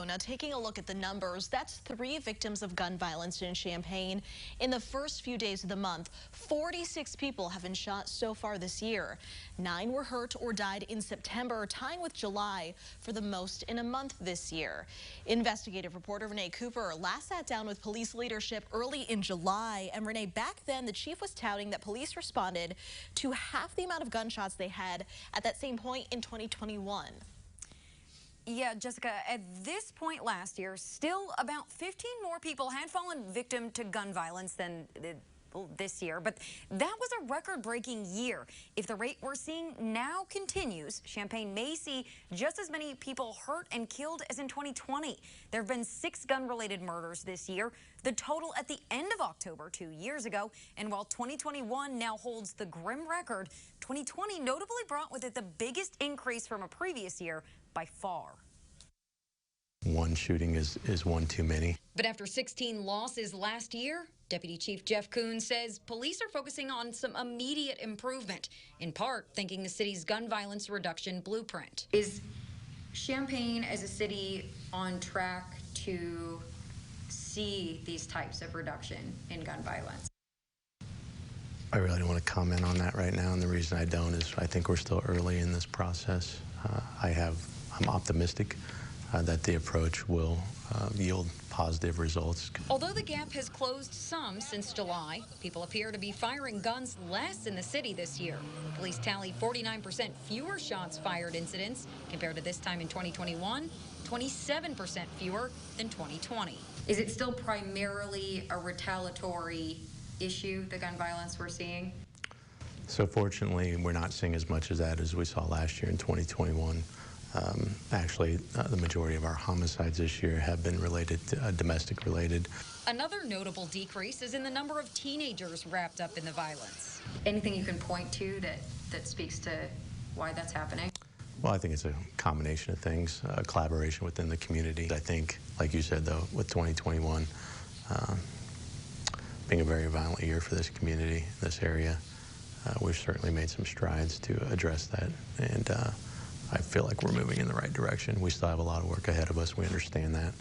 Now, taking a look at the numbers, that's 3 victims of gun violence in Champaign. In the first few days of the month, 46 people have been shot so far this year. 9 were hurt or died in September, tying with July for the most in a month this year. Investigative reporter Renee Cooper last sat down with police leadership early in July. And Renee, back then, the chief was touting that police responded to half the amount of gunshots they had at that same point in 2021. Yeah, Jessica, at this point last year, still about 15 more people had fallen victim to gun violence than this year, but that was a record-breaking year. If the rate we're seeing now continues, Champaign may see just as many people hurt and killed as in 2020. There have been 6 gun-related murders this year, the total at the end of October 2 years ago. And while 2021 now holds the grim record, 2020 notably brought with it the biggest increase from a previous year by far. One shooting is one too many. But after 16 losses last year, Deputy Chief Jeff Coons says police are focusing on some immediate improvement, in part thanking the city's gun violence reduction blueprint. Is Champaign as a city on track to see these types of reduction in gun violence? I really don't want to comment on that right now, and the reason I don't is I think we're still early in this process. I'm optimistic that the approach will yield positive results. Although the gap has closed some since July, people appear to be firing guns less in the city this year. Police tallied 49% fewer shots fired incidents compared to this time in 2021, 27% fewer than 2020. Is it still primarily a retaliatory issue, the gun violence we're seeing? So fortunately, we're not seeing as much of that as we saw last year in 2021. Actually, the majority of our homicides this year have been related to domestic related. Another notable decrease is in the number of teenagers wrapped up in the violence. Anything you can point to that speaks to why that's happening? Well, I think it's a combination of things, collaboration within the community. I think, like you said, though, with 2021 being a very violent year for this community, this area, we've certainly made some strides to address that, and I feel like we're moving in the right direction. We still have a lot of work ahead of us. We understand that.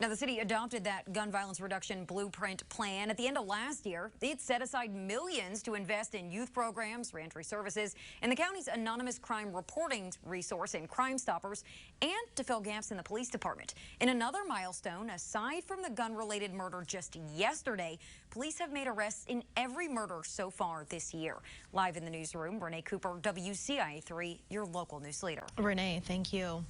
Now, the city adopted that gun violence reduction blueprint plan at the end of last year. It set aside millions to invest in youth programs, reentry services, and the county's anonymous crime reporting resource in Crime Stoppers, and to fill gaps in the police department. In another milestone, aside from the gun-related murder just yesterday, police have made arrests in every murder so far this year. Live in the newsroom, Renee Cooper, WCIA 3, your local news leader. Renee, thank you.